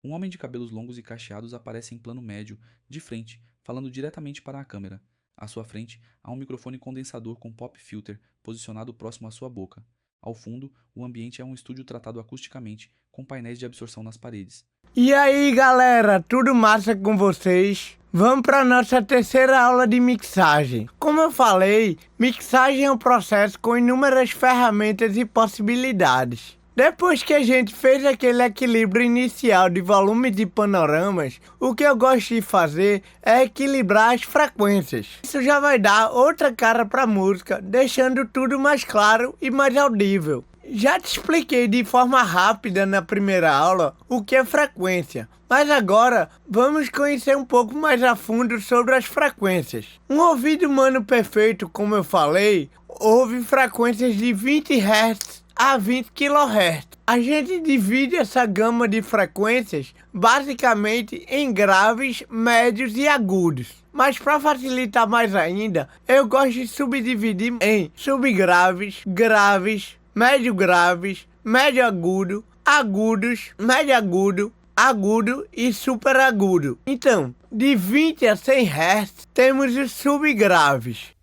Um homem de cabelos longos e cacheados aparece em plano médio, de frente, falando diretamente para a câmera. À sua frente, há um microfone condensador com pop filter posicionado próximo à sua boca. Ao fundo, o ambiente é um estúdio tratado acusticamente, com painéis de absorção nas paredes. E aí galera, tudo massa com vocês? Vamos para nossa terceira aula de mixagem. Como eu falei, mixagem é um processo com inúmeras ferramentas e possibilidades. Depois que a gente fez aquele equilíbrio inicial de volumes e panoramas, o que eu gosto de fazer é equilibrar as frequências. Isso já vai dar outra cara para a música, deixando tudo mais claro e mais audível. Já te expliquei de forma rápida na primeira aula o que é frequência, mas agora vamos conhecer um pouco mais a fundo sobre as frequências. Um ouvido humano perfeito, como eu falei, ouve frequências de 20 Hz a 20 kHz. A gente divide essa gama de frequências basicamente em graves, médios e agudos. Mas para facilitar mais ainda, eu gosto de subdividir em subgraves, graves, médio graves, médio agudo, agudos, médio agudo, agudo e super agudo. Então, de 20 a 100 Hz, temos os subgraves.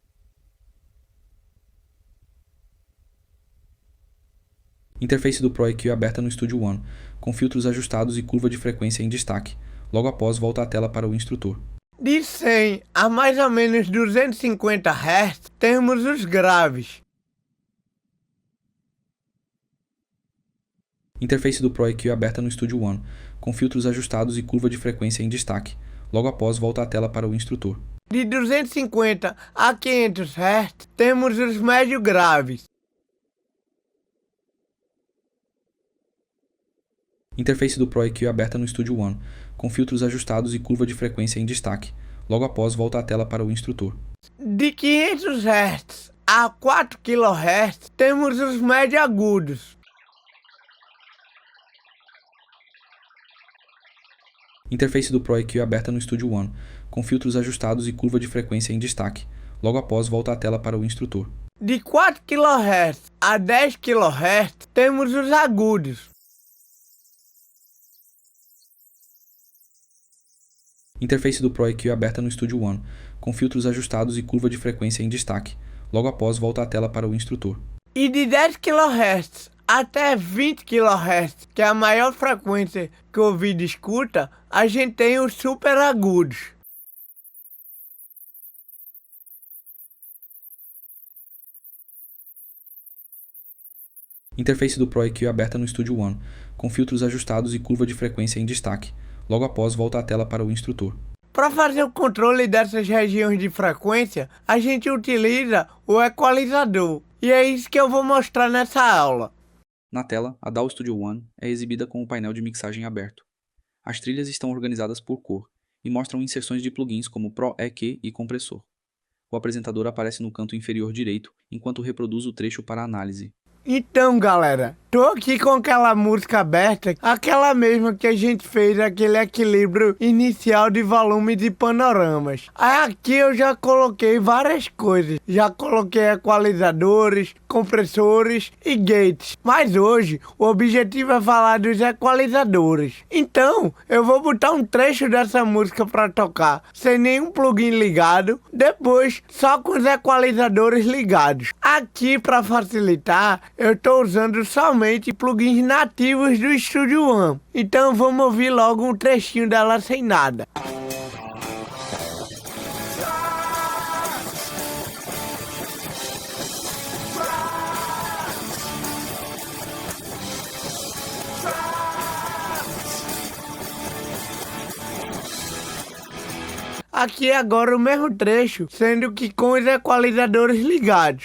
Interface do Pro EQ aberta no Studio One, com filtros ajustados e curva de frequência em destaque. Logo após, volta a tela para o instrutor. De 100 a mais ou menos 250 Hz, temos os graves. Interface do Pro EQ aberta no Studio One, com filtros ajustados e curva de frequência em destaque. Logo após, volta a tela para o instrutor. De 250 a 500 Hz, temos os médio graves. Interface do Pro EQ aberta no Studio One, com filtros ajustados e curva de frequência em destaque. Logo após, volta a tela para o instrutor. De 500 Hz a 4 kHz, temos os médio agudos. Interface do Pro EQ aberta no Studio One, com filtros ajustados e curva de frequência em destaque. Logo após, volta a tela para o instrutor. De 4 kHz a 10 kHz, temos os agudos. Interface do Pro EQ aberta no Studio One, com filtros ajustados e curva de frequência em destaque. Logo após, volta a tela para o instrutor. E de 10 kHz até 20 kHz, que é a maior frequência que o ouvido escuta, a gente tem os super agudos. Interface do Pro EQ aberta no Studio One, com filtros ajustados e curva de frequência em destaque. Logo após, volta a tela para o instrutor. Para fazer o controle dessas regiões de frequência, a gente utiliza o equalizador. E é isso que eu vou mostrar nessa aula. Na tela, a DAW Studio One é exibida com o painel de mixagem aberto. As trilhas estão organizadas por cor e mostram inserções de plugins como Pro EQ e compressor. O apresentador aparece no canto inferior direito enquanto reproduz o trecho para análise. Então galera, tô aqui com aquela música aberta, aquela mesma que a gente fez aquele equilíbrio inicial de volume de panoramas. Aí aqui eu já coloquei várias coisas, já coloquei equalizadores, compressores e gates. Mas hoje o objetivo é falar dos equalizadores. Então eu vou botar um trecho dessa música para tocar sem nenhum plugin ligado, depois só com os equalizadores ligados. Aqui para facilitar, eu estou usando somente plugins nativos do Studio One. Então vamos ouvir logo um trechinho dela sem nada. Aqui agora o mesmo trecho, sendo que com os equalizadores ligados.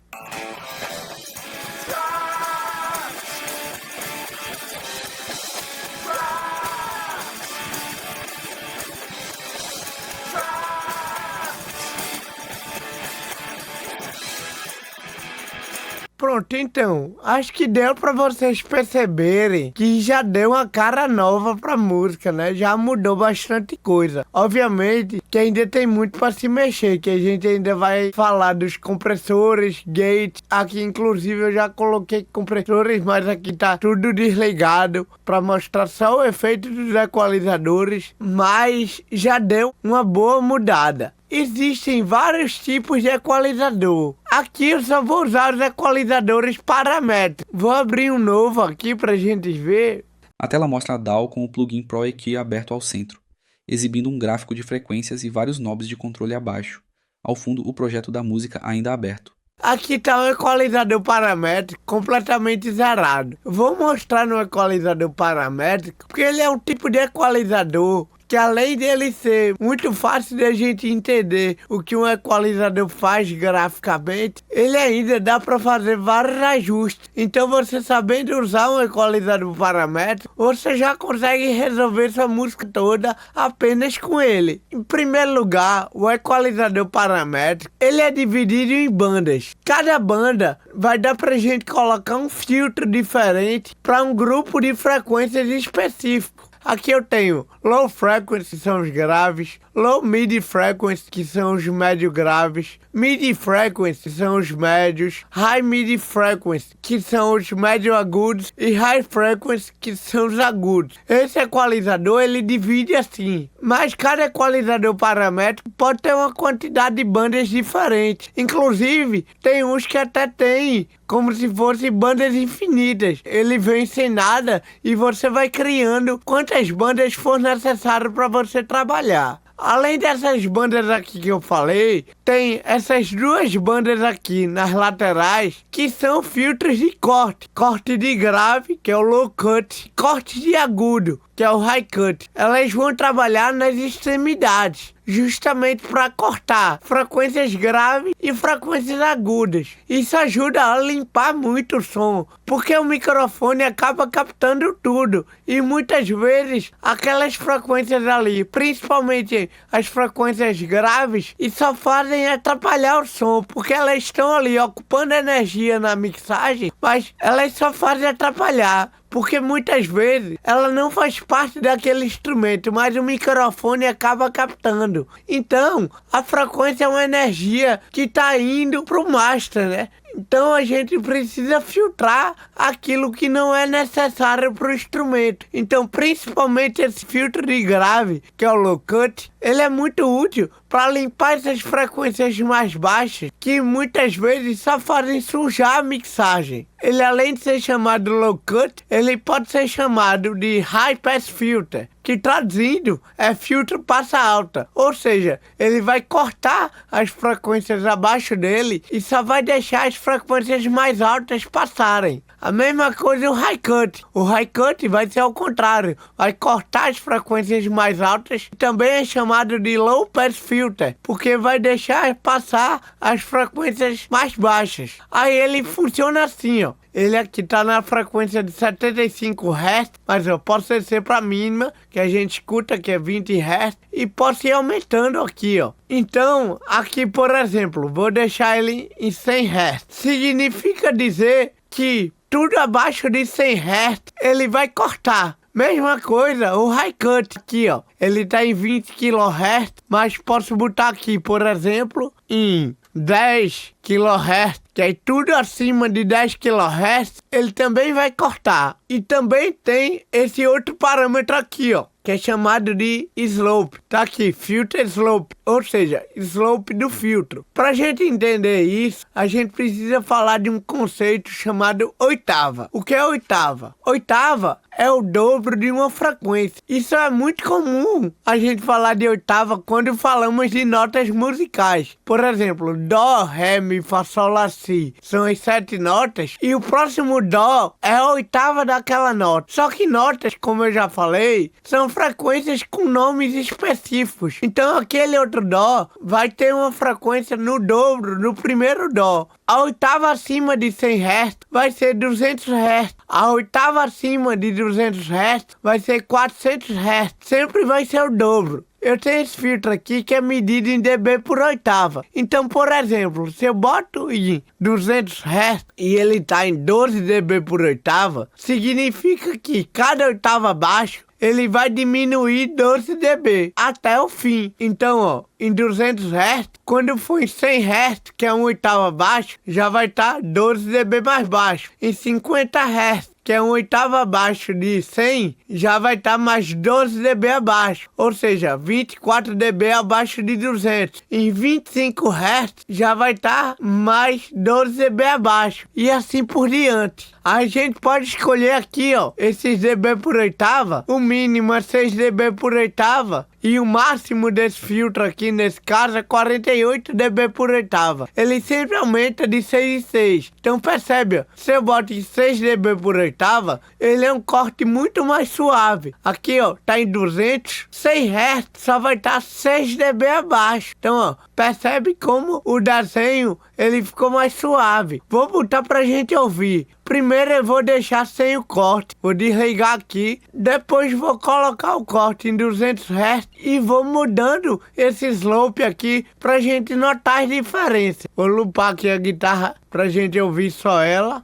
Pronto, Pronto, então, acho que deu pra vocês perceberem que já deu uma cara nova pra música, né? Já mudou bastante coisa. Obviamente que ainda tem muito pra se mexer, que a gente ainda vai falar dos compressores, gate. Aqui, inclusive, eu já coloquei compressores, mas aqui tá tudo desligado pra mostrar só o efeito dos equalizadores, mas já deu uma boa mudada. Existem vários tipos de equalizador. Aqui eu só vou usar os equalizadores paramétricos. Vou abrir um novo aqui pra gente ver. A tela mostra a DAW com o plugin Pro EQ aberto ao centro, exibindo um gráfico de frequências e vários knobs de controle abaixo. Ao fundo, o projeto da música ainda aberto. Aqui está o equalizador paramétrico completamente zerado. Vou mostrar no equalizador paramétrico, porque ele é um tipo de equalizador que, além dele ser muito fácil de a gente entender o que um equalizador faz graficamente, ele ainda dá para fazer vários ajustes. Então, você sabendo usar um equalizador paramétrico, você já consegue resolver sua música toda apenas com ele. Em primeiro lugar, o equalizador paramétrico, ele é dividido em bandas. Cada banda vai dar pra gente colocar um filtro diferente para um grupo de frequências específico. Aqui eu tenho low frequency, que são os graves, low mid frequency, que são os médio graves, mid frequency, que são os médios, high mid frequency, que são os médio agudos, e high frequency, que são os agudos. Esse equalizador ele divide assim, mas cada equalizador paramétrico pode ter uma quantidade de bandas diferentes. Inclusive, tem uns que até tem como se fossem bandas infinitas. Ele vem sem nada e você vai criando quantas bandas for necessário para você trabalhar. Além dessas bandas aqui que eu falei, tem essas duas bandas aqui nas laterais que são filtros de corte. Corte de grave, que é o low cut, corte de agudo, que é o high cut. Elas vão trabalhar nas extremidades, justamente para cortar frequências graves e frequências agudas. Isso ajuda a limpar muito o som, porque o microfone acaba captando tudo e muitas vezes aquelas frequências ali, principalmente as frequências graves, e só fazem atrapalhar o som, porque elas estão ali ocupando energia na mixagem, mas elas só fazem atrapalhar. Porque muitas vezes ela não faz parte daquele instrumento, mas o microfone acaba captando. Então, a frequência é uma energia que está indo para o master, né? Então a gente precisa filtrar aquilo que não é necessário para o instrumento. Então, principalmente esse filtro de grave, que é o low cut, ele é muito útil para limpar essas frequências mais baixas, que muitas vezes só fazem sujar a mixagem. Ele, além de ser chamado low cut, ele pode ser chamado de high pass filter, que traduzindo é filtro passa alta. Ou seja, ele vai cortar as frequências abaixo dele e só vai deixar as frequências mais altas passarem. A mesma coisa o high cut. O high cut vai ser ao contrário, vai cortar as frequências mais altas. Também é chamado de low pass filter, porque vai deixar passar as frequências mais baixas. Aí ele funciona assim, ó. Ele aqui tá na frequência de 75 Hz, mas eu posso descer para a mínima, que a gente escuta, que é 20 Hz, e posso ir aumentando aqui, ó. Então, aqui, por exemplo, vou deixar ele em 100 Hz. Significa dizer que tudo abaixo de 100 Hz ele vai cortar. Mesma coisa, o high cut aqui, ó. Ele tá em 20 kHz, mas posso botar aqui, por exemplo, em 10 kHz, que aí tudo acima de 10 kHz, ele também vai cortar. E também tem esse outro parâmetro aqui, ó, que é chamado de slope. Tá aqui, filter slope, ou seja, slope do filtro. Pra gente entender isso, a gente precisa falar de um conceito chamado oitava. O que é oitava? Oitava é o dobro de uma frequência. Isso é muito comum a gente falar de oitava quando falamos de notas musicais. Por exemplo, dó, ré, mi, fá, sol, lá, si. São as 7 notas e o próximo dó é a oitava daquela nota. Só que notas, como eu já falei, são frequências com nomes específicos. Então aquele outro dó vai ter uma frequência no dobro no primeiro dó. A oitava acima de 100 Hz vai ser 200 Hz. A oitava acima de 200 Hz vai ser 400 Hz. Sempre vai ser o dobro. eu tenho esse filtro aqui que é medido em dB por oitava. Então, por exemplo, se eu boto em 200 Hz e ele tá em 12 dB por oitava, significa que cada oitava abaixo ele vai diminuir 12 dB até o fim. Então, ó, em 200 Hz, quando for em 100 Hz, que é uma oitava abaixo, já vai estar 12 dB mais baixo. Em 50 Hz, que é uma oitava abaixo de 100, já vai estar mais 12 dB abaixo, ou seja, 24 dB abaixo de 200. Em 25 Hz, já vai estar mais 12 dB abaixo, e assim por diante. A gente pode escolher aqui, ó, esses dB por oitava, o mínimo é 6 dB por oitava, e o máximo desse filtro aqui, nesse caso, é 48 dB por oitava. Ele sempre aumenta de 6 em 6. Então percebe, ó, se eu boto em 6 dB por oitava, ele é um corte muito mais suave. Aqui, ó, tá em 200, 100 Hz só vai estar 6 dB abaixo. Então, ó, percebe como o desenho, ele ficou mais suave. Vou botar pra gente ouvir. Primeiro eu vou deixar sem o corte, vou desligar aqui, depois vou colocar o corte em 200 Hz e vou mudando esse slope aqui pra gente notar as diferenças. Vou lupar aqui a guitarra pra gente ouvir só ela.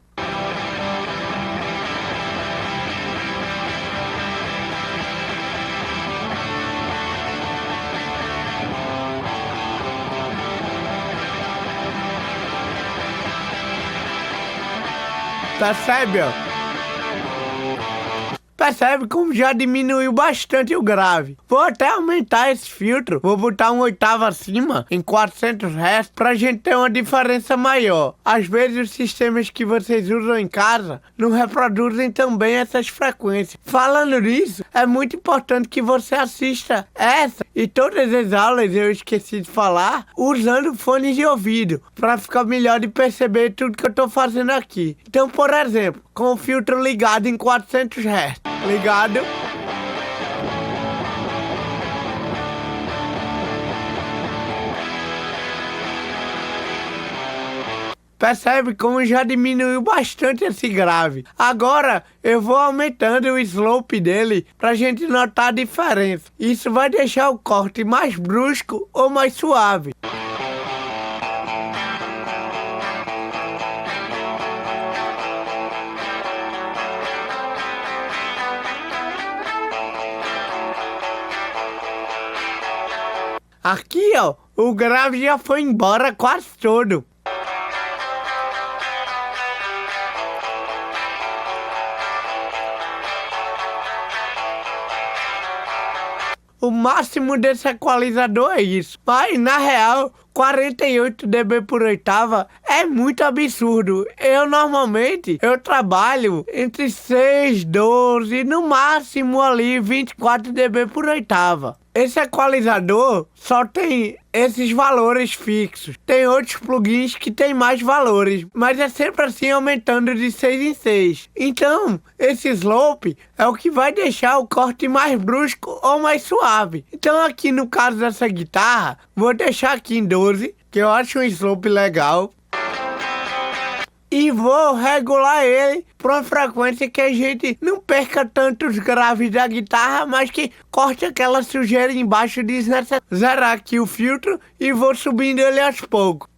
Percebe, ó? Percebe como já diminuiu bastante o grave. Vou até aumentar esse filtro. Vou botar uma oitava acima, em 400 Hz, pra gente ter uma diferença maior. Às vezes os sistemas que vocês usam em casa não reproduzem também essas frequências. Falando nisso, é muito importante que você assista essa e todas as aulas, eu esqueci de falar, usando fones de ouvido, pra ficar melhor de perceber tudo que eu tô fazendo aqui. Então, por exemplo, com o filtro ligado em 400 Hz. Ligado. Percebe como já diminuiu bastante esse grave. Agora eu vou aumentando o slope dele pra gente notar a diferença. Isso vai deixar o corte mais brusco ou mais suave. Aqui, ó, o grave já foi embora quase todo. O máximo desse equalizador é isso. Mas, na real, 48 dB por oitava é muito absurdo. Normalmente, eu trabalho entre 6, 12, no máximo ali 24 dB por oitava. Esse equalizador só tem esses valores fixos. Tem outros plugins que tem mais valores, mas é sempre assim aumentando de 6 em 6. Então, esse slope é o que vai deixar o corte mais brusco ou mais suave. Então aqui no caso dessa guitarra, vou deixar aqui em 12, que eu acho um slope legal. E vou regular ele para uma frequência que a gente não perca tantos graves da guitarra, mas que corte aquela sujeira embaixo desnecessária. Zerar aqui o filtro e vou subindo ele aos poucos.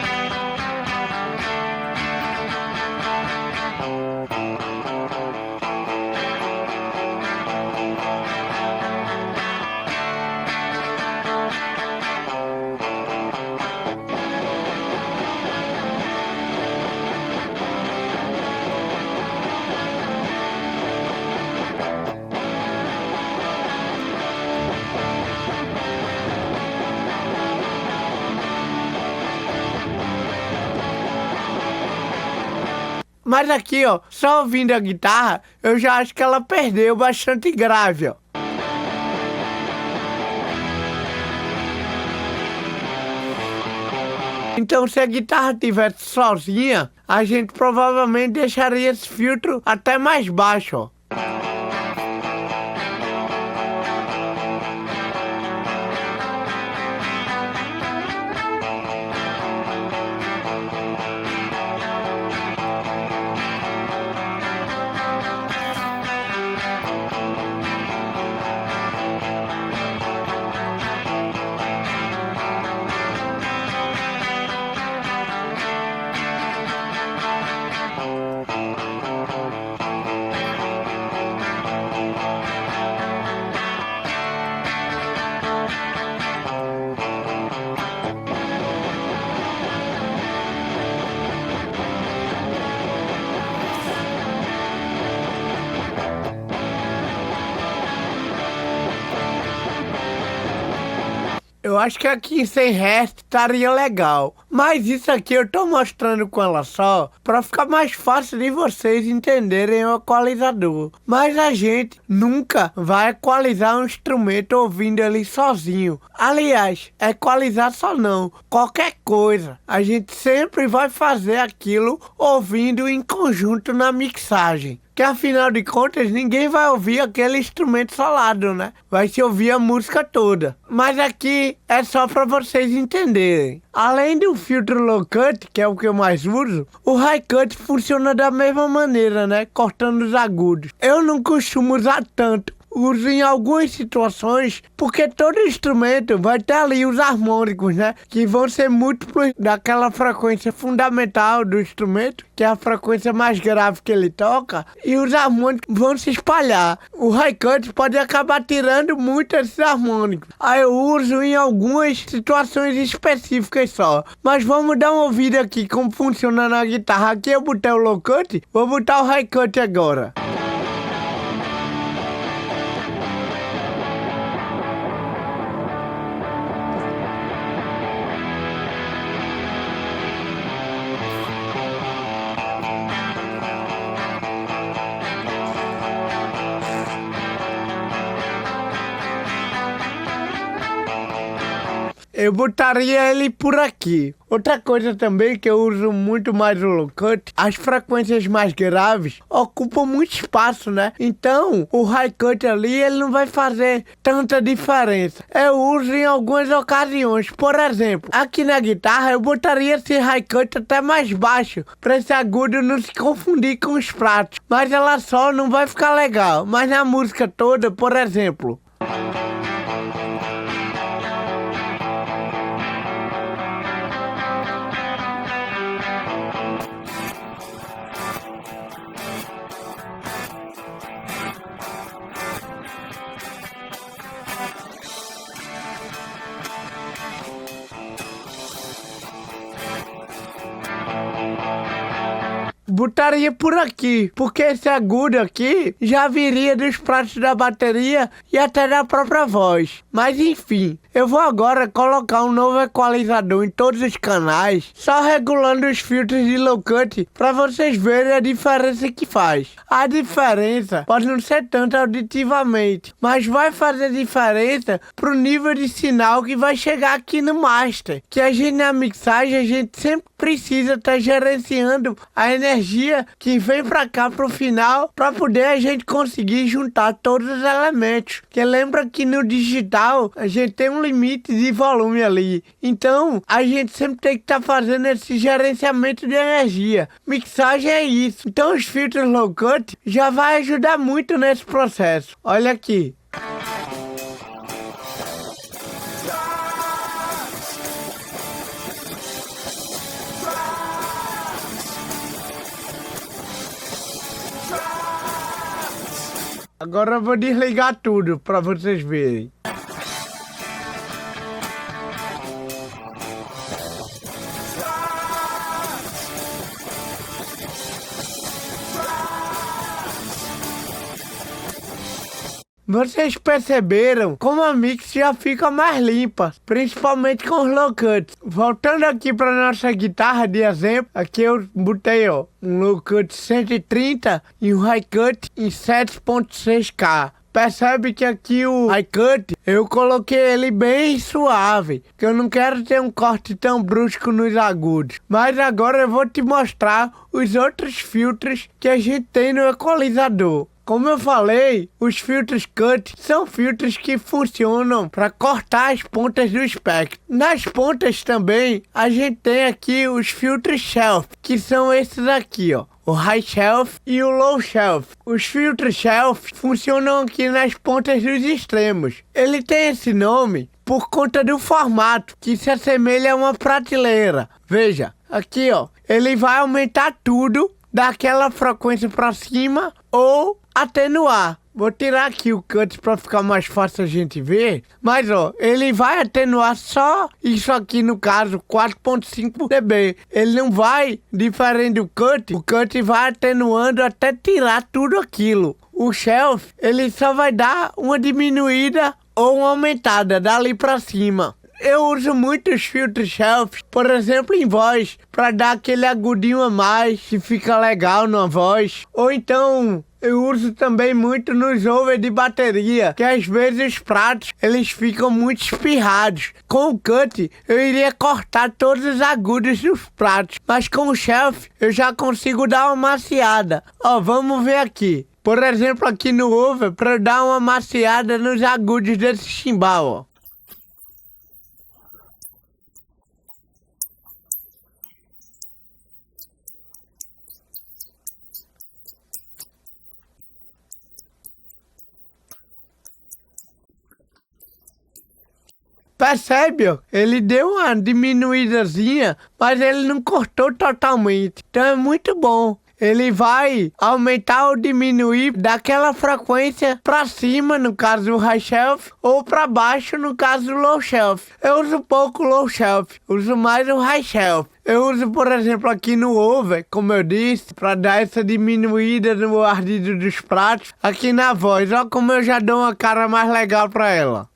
Mas aqui, ó, só ouvindo a guitarra, eu já acho que ela perdeu bastante grave, ó. Então, se a guitarra estivesse sozinha, a gente provavelmente deixaria esse filtro até mais baixo, ó. Eu acho que aqui em 100 Hz estaria legal. Mas isso aqui eu tô mostrando com ela só para ficar mais fácil de vocês entenderem o equalizador. Mas a gente nunca vai equalizar um instrumento ouvindo ele sozinho. Aliás, equalizar só não. Qualquer coisa. A gente sempre vai fazer aquilo ouvindo em conjunto na mixagem. Que afinal de contas ninguém vai ouvir aquele instrumento solado, né? Vai se ouvir a música toda. Mas aqui é só para vocês entenderem. Além do filtro low cut, que é o que eu mais uso, o high cut funciona da mesma maneira, né? Cortando os agudos. Eu não costumo usar tanto. Uso em algumas situações, porque todo instrumento vai ter ali os harmônicos, né? Que vão ser múltiplos daquela frequência fundamental do instrumento, que é a frequência mais grave que ele toca, e os harmônicos vão se espalhar. O high cut pode acabar tirando muito esses harmônicos. Aí eu uso em algumas situações específicas só. Mas vamos dar uma ouvida aqui como funciona na guitarra. Aqui eu botei o low cut, vou botar o high cut agora. Eu botaria ele por aqui. Outra coisa também que eu uso muito mais o low cut, as frequências mais graves ocupam muito espaço, né? Então, o high cut ali, ele não vai fazer tanta diferença. Eu uso em algumas ocasiões. Por exemplo, aqui na guitarra eu botaria esse high cut até mais baixo, para esse agudo não se confundir com os pratos. Mas ela só não vai ficar legal. Mas na música toda, por exemplo... botaria por aqui, porque esse agudo aqui já viria dos pratos da bateria e até da própria voz. Mas enfim, eu vou agora colocar um novo equalizador em todos os canais, só regulando os filtros de low cut para vocês verem a diferença que faz. A diferença pode não ser tanto auditivamente, mas vai fazer diferença pro nível de sinal que vai chegar aqui no master, que a gente na mixagem a gente sempre precisa estar gerenciando a energia que vem pra cá pro final, pra poder a gente conseguir juntar todos os elementos. Que lembra que no digital a gente tem um limite de volume ali. Então a gente sempre tem que estar fazendo esse gerenciamento de energia. Mixagem é isso. Então os filtros low cut já vai ajudar muito nesse processo. Olha aqui. Agora eu vou desligar tudo para vocês verem. Vocês perceberam como a mix já fica mais limpa, principalmente com os low cuts. Voltando aqui para nossa guitarra de exemplo, aqui eu botei um low cut 130 e um high cut em 7.6K. Percebe que aqui o high cut, eu coloquei ele bem suave, que eu não quero ter um corte tão brusco nos agudos. Mas agora eu vou te mostrar os outros filtros que a gente tem no equalizador. Como eu falei, os filtros cut são filtros que funcionam para cortar as pontas do espectro. Nas pontas também, a gente tem aqui os filtros shelf, que são esses aqui, o high shelf e o low shelf. Os filtros shelf funcionam aqui nas pontas dos extremos. Ele tem esse nome por conta do formato, que se assemelha a uma prateleira. Veja, aqui ele vai aumentar tudo daquela frequência para cima ou atenuar. Vou tirar aqui o cut para ficar mais fácil a gente ver. Mas ele vai atenuar só isso aqui, no caso 4.5 dB. Ele não vai, diferente do cut, o cut vai atenuando até tirar tudo aquilo. O shelf, ele só vai dar uma diminuída ou uma aumentada dali para cima. eu uso muitos filtros shelf, por exemplo em voz, para dar aquele agudinho a mais que fica legal na voz. Ou então eu uso também muito nos over de bateria, que às vezes os pratos eles ficam muito espirrados. Com o cut eu iria cortar todos os agudos dos pratos, mas com o shelf eu já consigo dar uma maciada. Ó, vamos ver aqui. Por exemplo, aqui no over, para eu dar uma maciada nos agudos desse chimbal, ó. Percebe, ó? Ele deu uma diminuídazinha, mas ele não cortou totalmente. Então é muito bom. Ele vai aumentar ou diminuir daquela frequência para cima, no caso do high shelf, ou para baixo, no caso do low shelf. Eu uso pouco low shelf, uso mais o high shelf. Eu uso, por exemplo, aqui no over, como eu disse, para dar essa diminuída no ardido dos pratos. Aqui na voz, ó como eu já dou uma cara mais legal para ela.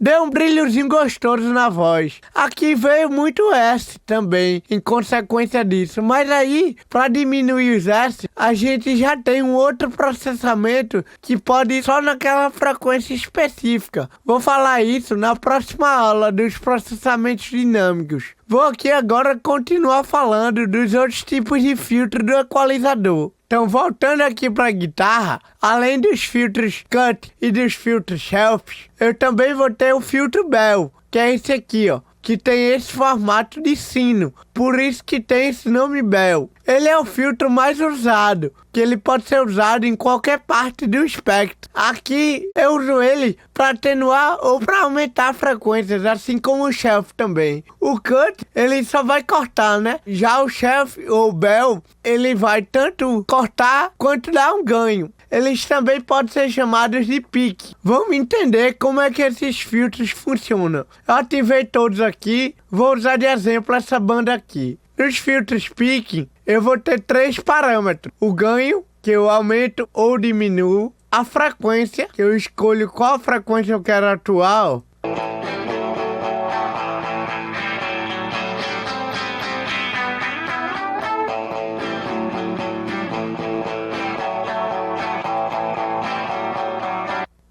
Deu um brilhozinho gostoso na voz. Aqui veio muito S também, em consequência disso. Mas aí, para diminuir os S, a gente já tem um outro processamento que pode ir só naquela frequência específica. Vou falar isso na próxima aula dos processamentos dinâmicos. Vou aqui agora continuar falando dos outros tipos de filtro do equalizador. Então, voltando aqui para a guitarra, além dos filtros cut e dos filtros shelf, eu também vou ter o filtro bell, que é esse aqui, ó, que tem esse formato de sino, por isso que tem esse nome bell. Ele é o filtro mais usado, que ele pode ser usado em qualquer parte do espectro. Aqui eu uso ele para atenuar ou para aumentar frequências, assim como o shelf também. O cut, ele só vai cortar, né? Já o shelf ou bell, ele vai tanto cortar quanto dar um ganho. Eles também podem ser chamados de pique. Vamos entender como é que esses filtros funcionam. Eu ativei todos aqui, vou usar de exemplo essa banda aqui. Nos filtros picking, eu vou ter 3 parâmetros. O ganho, que eu aumento ou diminuo. A frequência, que eu escolho qual frequência eu quero atuar, ó.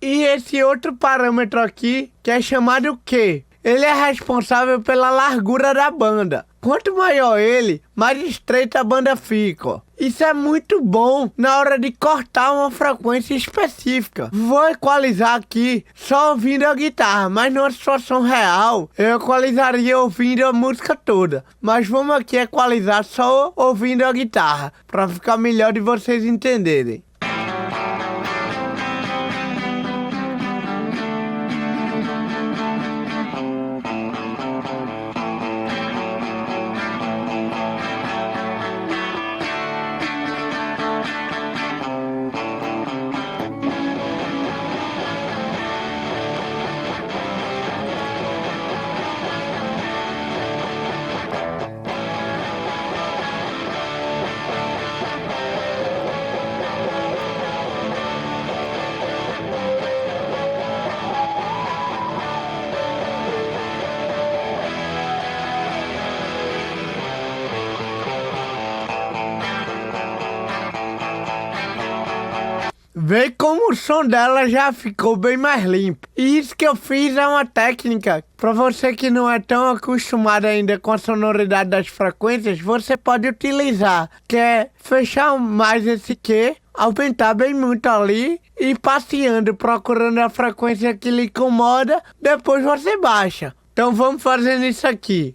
E esse outro parâmetro aqui, que é chamado Q. Ele é responsável pela largura da banda. Quanto maior ele, mais estreita a banda fica, ó. Isso é muito bom na hora de cortar uma frequência específica. Vou equalizar aqui só ouvindo a guitarra, mas numa situação real, eu equalizaria ouvindo a música toda. Mas vamos aqui equalizar só ouvindo a guitarra, para ficar melhor de vocês entenderem. Vê como o som dela já ficou bem mais limpo. E isso que eu fiz é uma técnica. Para você que não é tão acostumado ainda com a sonoridade das frequências, você pode utilizar. Que é fechar mais esse Q, aumentar bem muito ali e ir passeando, procurando a frequência que lhe incomoda. Depois você baixa. Então vamos fazendo isso aqui.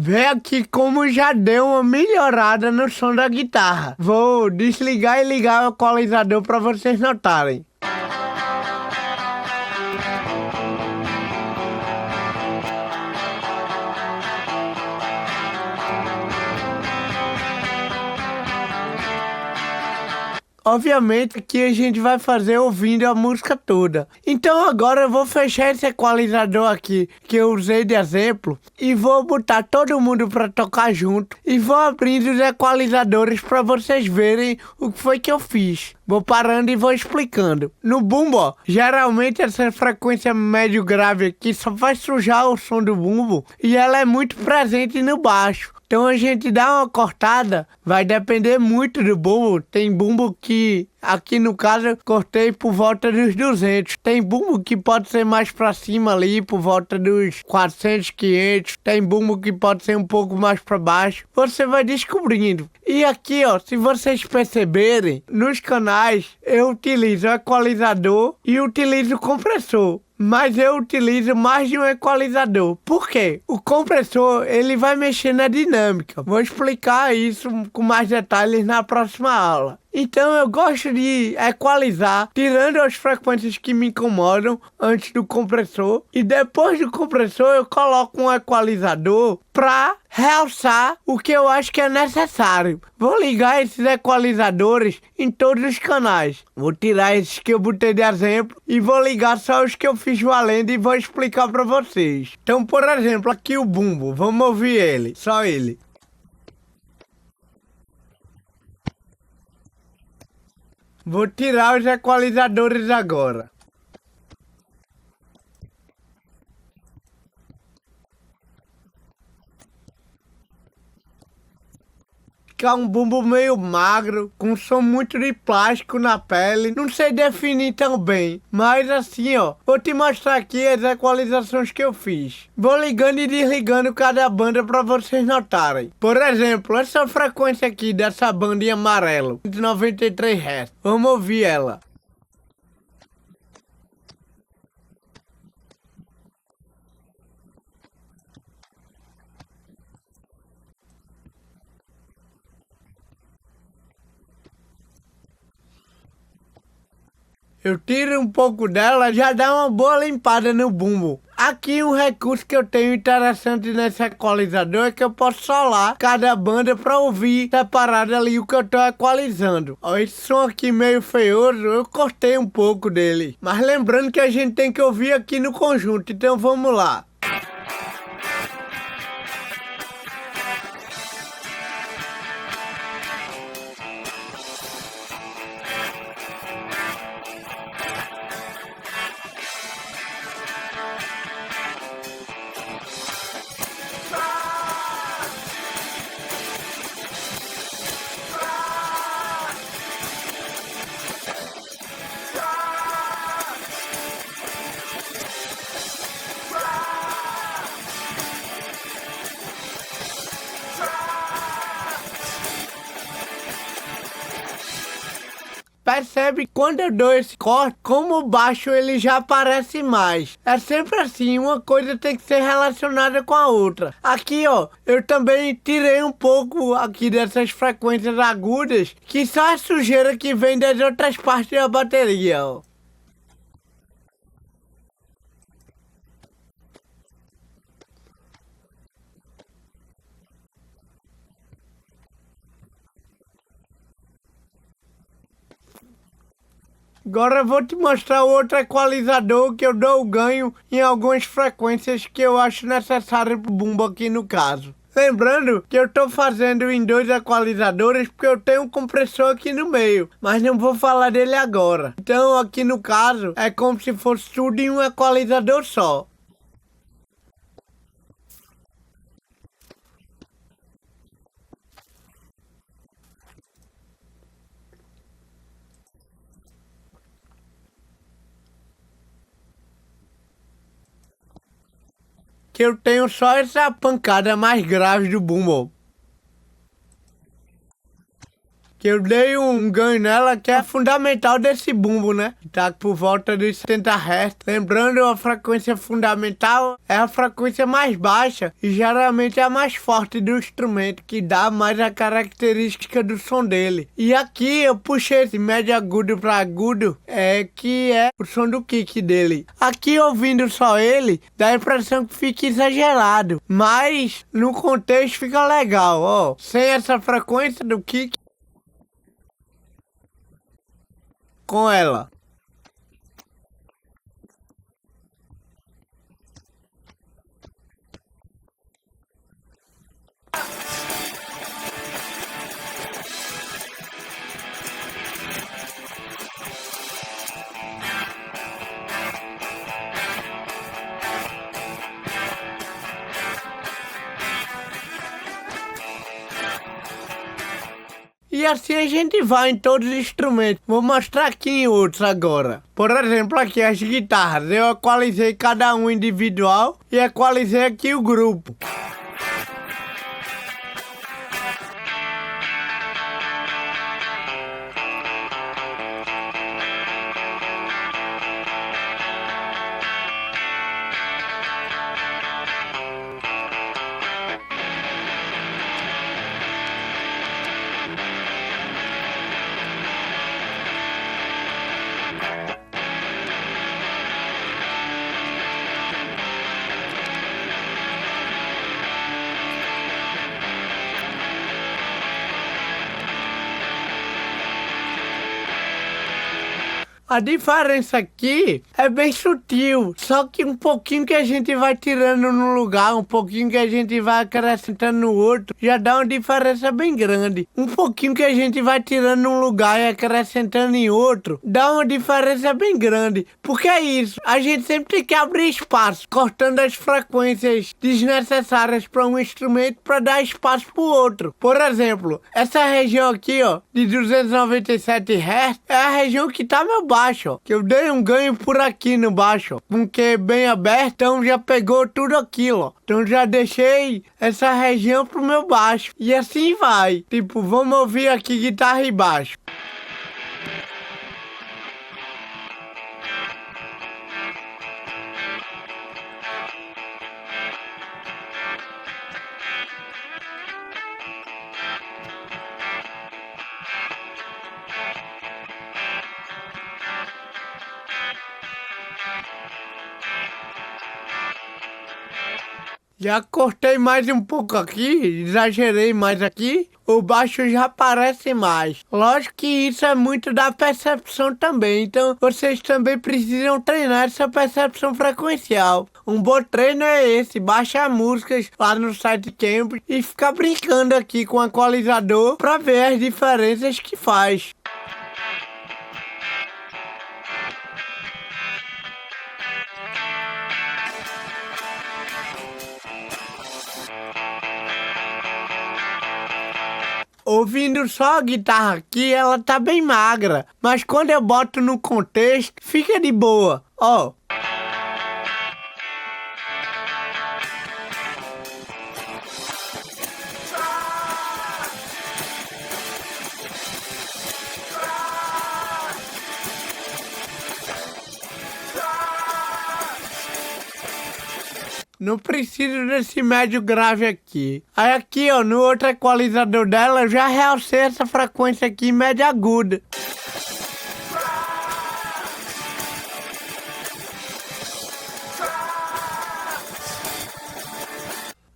Vê aqui como já deu uma melhorada no som da guitarra. Vou desligar e ligar o equalizador para vocês notarem. Obviamente que a gente vai fazer ouvindo a música toda. Então agora eu vou fechar esse equalizador aqui que eu usei de exemplo e vou botar todo mundo para tocar junto e vou abrindo os equalizadores para vocês verem o que foi que eu fiz. Vou parando e vou explicando. No bumbo, ó, geralmente essa frequência médio grave aqui só vai sujar o som do bumbo e ela é muito presente no baixo. Então a gente dá uma cortada, vai depender muito do bumbo. Tem bumbo que, aqui no caso, eu cortei por volta dos 200. Tem bumbo que pode ser mais pra cima ali, por volta dos 400, 500. Tem bumbo que pode ser um pouco mais pra baixo. Você vai descobrindo. E aqui, ó, se vocês perceberem, nos canais eu utilizo o equalizador e utilizo o compressor. Mas eu utilizo mais de um equalizador. Por quê? O compressor, ele vai mexer na dinâmica. Vou explicar isso com mais detalhes na próxima aula. Então eu gosto de equalizar, tirando as frequências que me incomodam antes do compressor. E depois do compressor eu coloco um equalizador para realçar o que eu acho que é necessário. Vou ligar esses equalizadores em todos os canais. Vou tirar esses que eu botei de exemplo e vou ligar só os que eu fiz valendo e vou explicar para vocês. Então, por exemplo, aqui o bumbo. Vamos ouvir ele, só ele. Vou tirar os equalizadores agora. Fica um bumbo meio magro, com som muito de plástico na pele. Não sei definir tão bem, mas assim, ó, vou te mostrar aqui as equalizações que eu fiz. Vou ligando e desligando cada banda para vocês notarem. Por exemplo, essa frequência aqui dessa banda em amarelo, 93 Hz. Vamos ouvir ela. Eu tiro um pouco dela, já dá uma boa limpada no bumbo. Aqui um recurso que eu tenho interessante nesse equalizador é que eu posso solar cada banda para ouvir separado ali o que eu tô equalizando. Ó, esse som aqui meio feioso, eu cortei um pouco dele. Mas lembrando que a gente tem que ouvir aqui no conjunto, então vamos lá. Percebe quando eu dou esse corte, como o baixo ele já aparece mais. É sempre assim, uma coisa tem que ser relacionada com a outra. Aqui, ó, eu também tirei um pouco aqui dessas frequências agudas, que só a sujeira que vem das outras partes da bateria, ó. Agora eu vou te mostrar o outro equalizador que eu dou ganho em algumas frequências que eu acho necessário pro bumbo aqui no caso. Lembrando que eu estou fazendo em dois equalizadores porque eu tenho um compressor aqui no meio, mas não vou falar dele agora. Então aqui no caso é como se fosse tudo em um equalizador só. Que eu tenho só essa pancada mais grave do bumbo. Que eu dei um ganho nela que é fundamental desse bumbo, né? Tá por volta de 70 Hz. Lembrando, a frequência fundamental é a frequência mais baixa e geralmente é a mais forte do instrumento, que dá mais a característica do som dele. E aqui eu puxei esse médio agudo para agudo, que é o som do kick dele. Aqui ouvindo só ele, dá a impressão que fica exagerado, mas no contexto fica legal, ó. Sem essa frequência do kick, com ela. E assim a gente vai em todos os instrumentos. Vou mostrar aqui em outros agora. Por exemplo, aqui as guitarras. Eu equalizei cada um individual e equalizei aqui o grupo. A diferença aqui é bem sutil, só que um pouquinho que a gente vai tirando num lugar, um pouquinho que a gente vai acrescentando no outro, já dá uma diferença bem grande. Um pouquinho que a gente vai tirando num lugar e acrescentando em outro, dá uma diferença bem grande. Porque é isso, a gente sempre tem que abrir espaço, cortando as frequências desnecessárias para um instrumento para dar espaço para o outro. Por exemplo, essa região aqui, ó, de 297 Hz, é a região que tá meu baixo, ó, que eu dei um ganho por aqui no baixo, ó, com que bem aberto, então já pegou tudo aquilo, ó. Então já deixei essa região pro meu baixo. E assim vai. Tipo, vamos ouvir aqui guitarra e baixo. Já cortei mais um pouco aqui, exagerei mais aqui, o baixo já aparece mais. Lógico que isso é muito da percepção também, então vocês também precisam treinar essa percepção frequencial. Um bom treino é esse, baixar músicas lá no site Cambridge e ficar brincando aqui com o equalizador para ver as diferenças que faz. Ouvindo só a guitarra aqui, ela tá bem magra, mas quando eu boto no contexto, fica de boa, ó. Não preciso desse médio grave aqui. Aí aqui, ó, no outro equalizador dela, eu já realcei essa frequência aqui média aguda.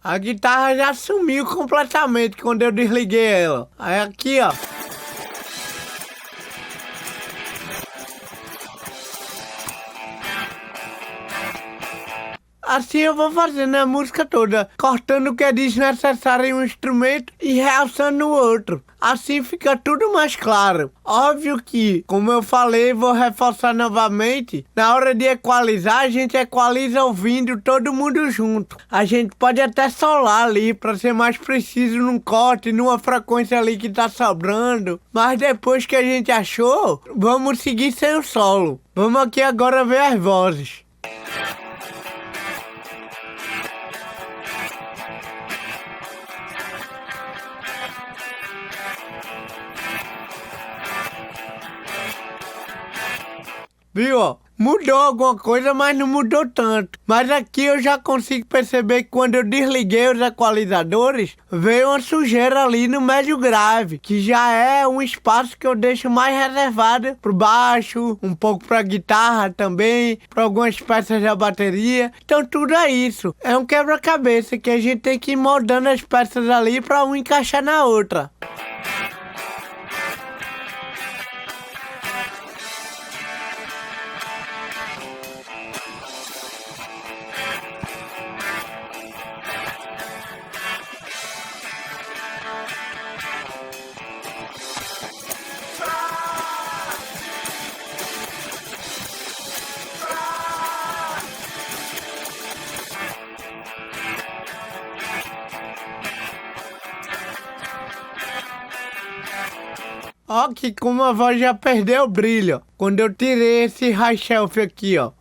A guitarra já sumiu completamente quando eu desliguei ela. Aí aqui, ó. Assim eu vou fazendo a música toda, cortando o que é desnecessário em um instrumento e realçando no outro. Assim fica tudo mais claro. Óbvio que, como eu falei, vou reforçar novamente, na hora de equalizar, a gente equaliza ouvindo todo mundo junto. A gente pode até solar ali para ser mais preciso num corte, numa frequência ali que tá sobrando. Mas depois que a gente achou, vamos seguir sem o solo. Vamos aqui agora ver as vozes. Viu, ó? Mudou alguma coisa, mas não mudou tanto. Mas aqui eu já consigo perceber que quando eu desliguei os equalizadores, veio uma sujeira ali no médio grave, que já é um espaço que eu deixo mais reservado pro baixo, um pouco pra guitarra também, para algumas peças da bateria. Então tudo é isso. É um quebra-cabeça que a gente tem que ir moldando as peças ali para um encaixar na outra. Ó, que como a voz já perdeu o brilho, quando eu tirei esse high shelf aqui, ó.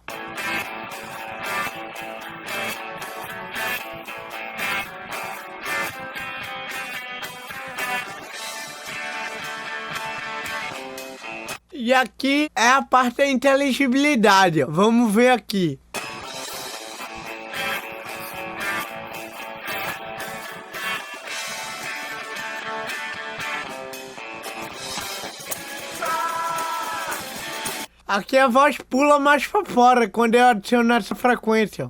E aqui é a parte da inteligibilidade, ó. Vamos ver aqui. Aqui a voz pula mais pra fora quando eu adiciono essa frequência.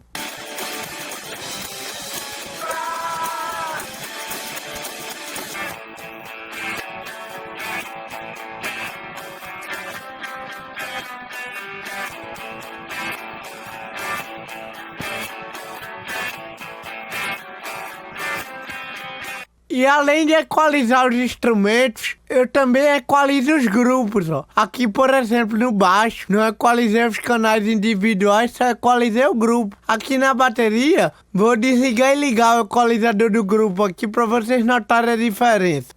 E além de equalizar os instrumentos, eu também equalizo os grupos, ó. Aqui, por exemplo, no baixo, não equalizei os canais individuais, só equalizei o grupo. Aqui na bateria, vou desligar e ligar o equalizador do grupo aqui para vocês notarem a diferença.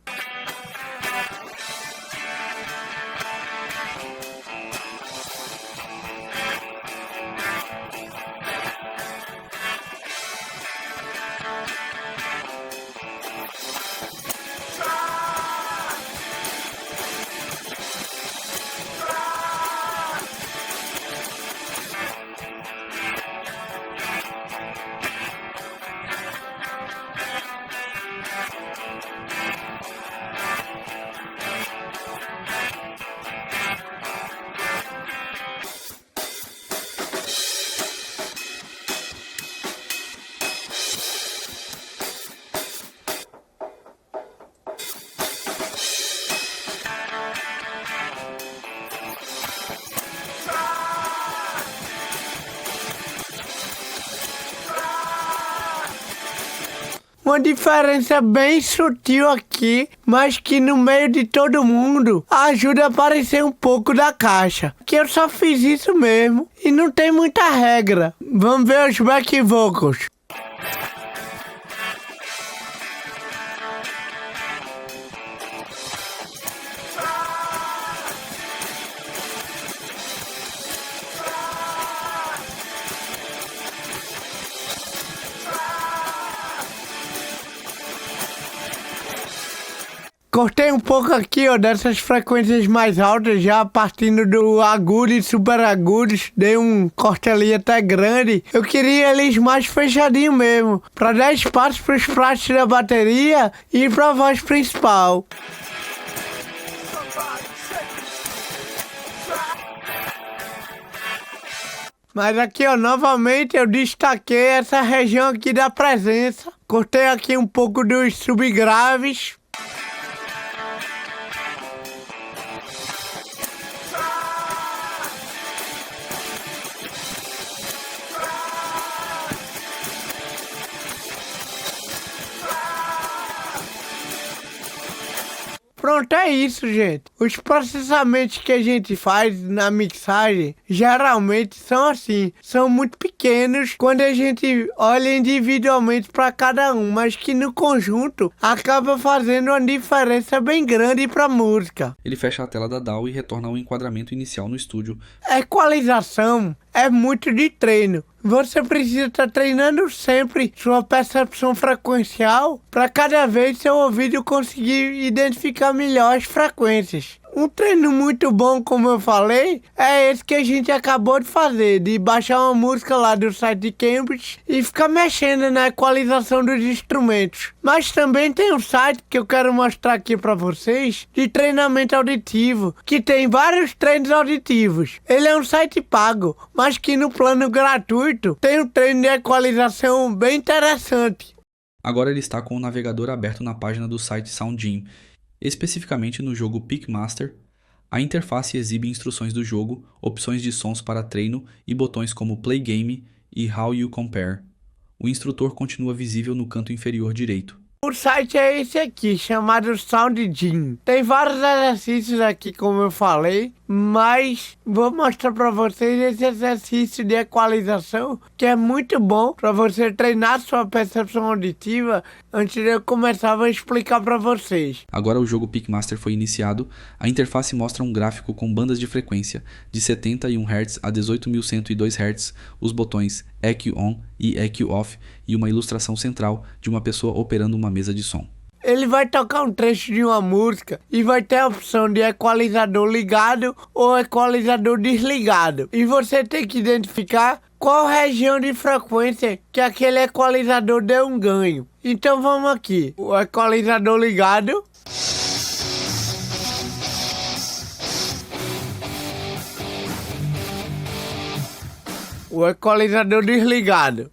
Uma diferença bem sutil aqui, mas que no meio de todo mundo ajuda a aparecer um pouco da caixa. Que eu só fiz isso mesmo e não tem muita regra. Vamos ver os back vocals. Cortei um pouco aqui, ó, dessas frequências mais altas, já partindo do agudo e super agudos. Dei um corte ali até grande. Eu queria eles mais fechadinho mesmo, para dar espaço para os pratos da bateria e para a voz principal. Mas aqui, ó, novamente eu destaquei essa região aqui da presença. Cortei aqui um pouco dos subgraves. Pronto, é isso, gente. Os processamentos que a gente faz na mixagem geralmente são assim, são muito pequenos quando a gente olha individualmente para cada um, mas que no conjunto acaba fazendo uma diferença bem grande para a música. Ele fecha a tela da DAW e retorna ao enquadramento inicial no estúdio. A equalização é muito de treino. Você precisa estar treinando sempre sua percepção frequencial para cada vez seu ouvido conseguir identificar melhor as frequências. Um treino muito bom, como eu falei, é esse que a gente acabou de fazer, de baixar uma música lá do site de Cambridge e ficar mexendo na equalização dos instrumentos. Mas também tem um site que eu quero mostrar aqui para vocês, de treinamento auditivo, que tem vários treinos auditivos. Ele é um site pago, mas que no plano gratuito tem um treino de equalização bem interessante. Agora ele está com o navegador aberto na página do site SoundGym. Especificamente no jogo Pickmaster, a interface exibe instruções do jogo, opções de sons para treino e botões como Play Game e How You Compare. O instrutor continua visível no canto inferior direito. O site é esse aqui, chamado SoundGym. Tem vários exercícios aqui, como eu falei, mas vou mostrar para vocês esse exercício de equalização, que é muito bom para você treinar sua percepção auditiva. Antes de eu começar, vou explicar para vocês. Agora o jogo Pickmaster foi iniciado, a interface mostra um gráfico com bandas de frequência de 71 Hz a 18.102 Hz, os botões EQ On e EQ Off e uma ilustração central de uma pessoa operando uma mesa de som. Ele vai tocar um trecho de uma música e vai ter a opção de equalizador ligado ou equalizador desligado. E você tem que identificar qual região de frequência que aquele equalizador deu um ganho. Então vamos aqui. O equalizador ligado. O equalizador desligado.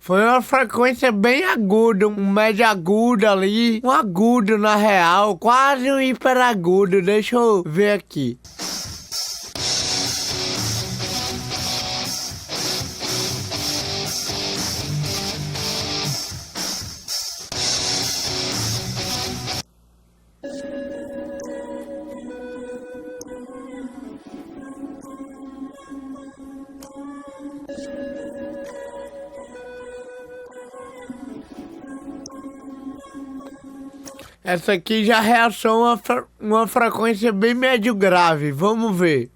Foi uma frequência bem aguda, um médio agudo ali, um agudo na real, quase um hiperagudo. Deixa eu ver aqui. Essa aqui já reação a uma frequência bem médio grave. Vamos ver.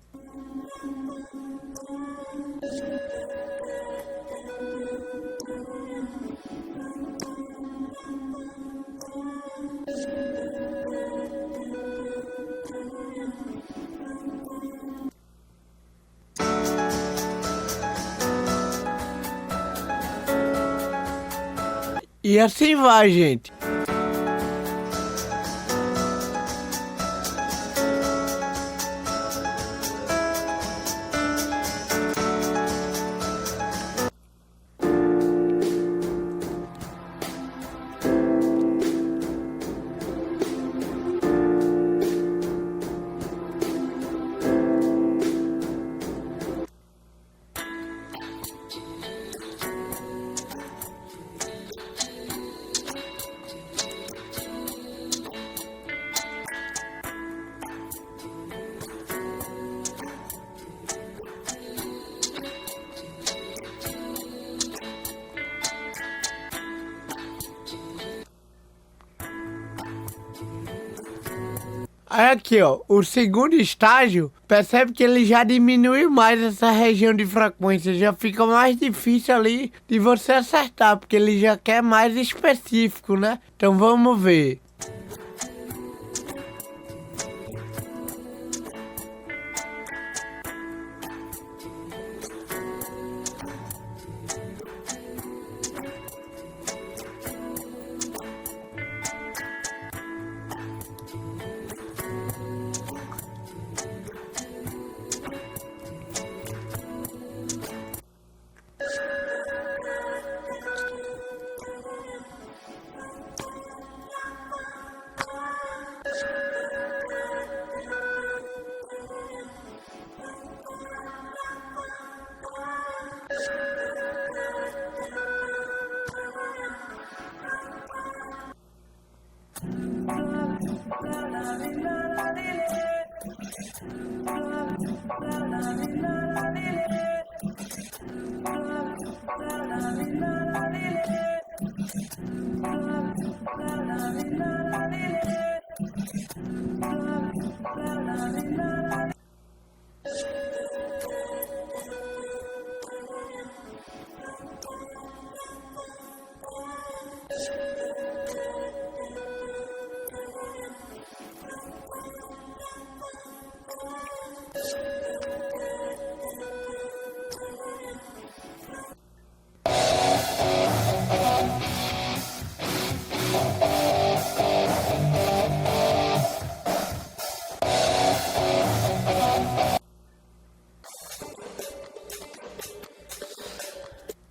E assim vai, gente. Aí aqui, ó, o segundo estágio, percebe que ele já diminui mais essa região de frequência, já fica mais difícil ali de você acertar, porque ele já quer mais específico, né? Então vamos ver.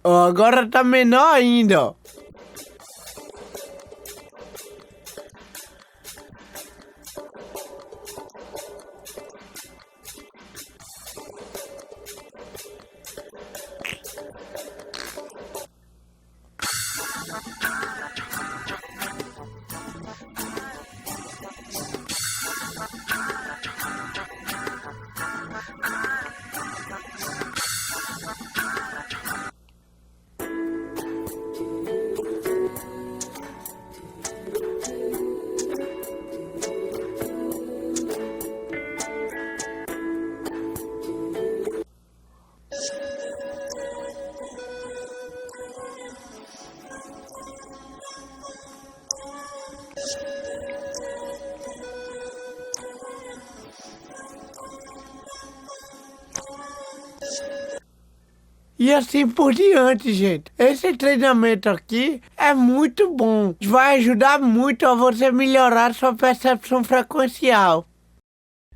Ó, agora tá menor ainda, ó. E assim por diante, gente. Esse treinamento aqui é muito bom. Vai ajudar muito a você melhorar sua percepção frequencial.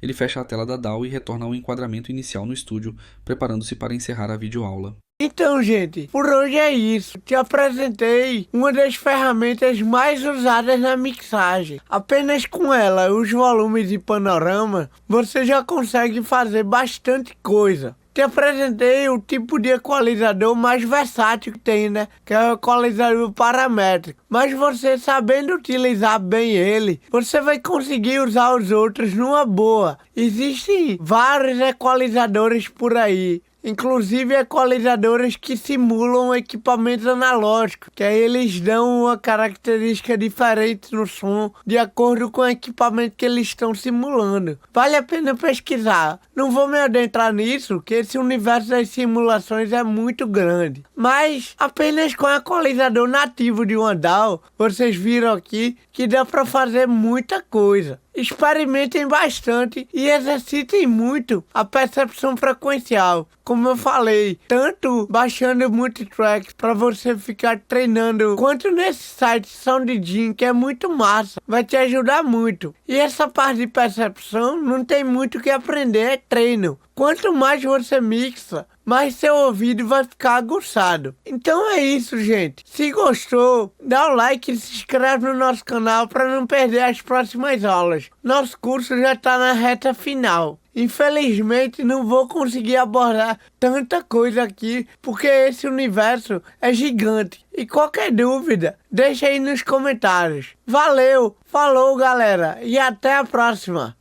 Ele fecha a tela da DAW e retorna ao enquadramento inicial no estúdio, preparando-se para encerrar a videoaula. Então, gente, por hoje é isso. Te apresentei uma das ferramentas mais usadas na mixagem. Apenas com ela, os volumes e panorama, você já consegue fazer bastante coisa. Te apresentei o tipo de equalizador mais versátil que tem, né? Que é o equalizador paramétrico. Mas você sabendo utilizar bem ele, você vai conseguir usar os outros numa boa. Existem vários equalizadores por aí. Inclusive equalizadores que simulam equipamentos analógicos, que aí eles dão uma característica diferente no som, de acordo com o equipamento que eles estão simulando. Vale a pena pesquisar. Não vou me adentrar nisso, que esse universo das simulações é muito grande. Mas apenas com o equalizador nativo de uma DAW, vocês viram aqui que dá para fazer muita coisa. Experimentem bastante e exercitem muito a percepção frequencial. Como eu falei, tanto baixando multitracks para você ficar treinando, quanto nesse site SoundGym, que é muito massa, vai te ajudar muito. E essa parte de percepção não tem muito o que aprender, é treino. Quanto mais você mixa, mais seu ouvido vai ficar aguçado. Então é isso, gente. Se gostou, dá o like e se inscreve no nosso canal para não perder as próximas aulas. Nosso curso já está na reta final. Infelizmente não vou conseguir abordar tanta coisa aqui, porque esse universo é gigante. E qualquer dúvida, deixa aí nos comentários. Valeu, falou galera, e até a próxima.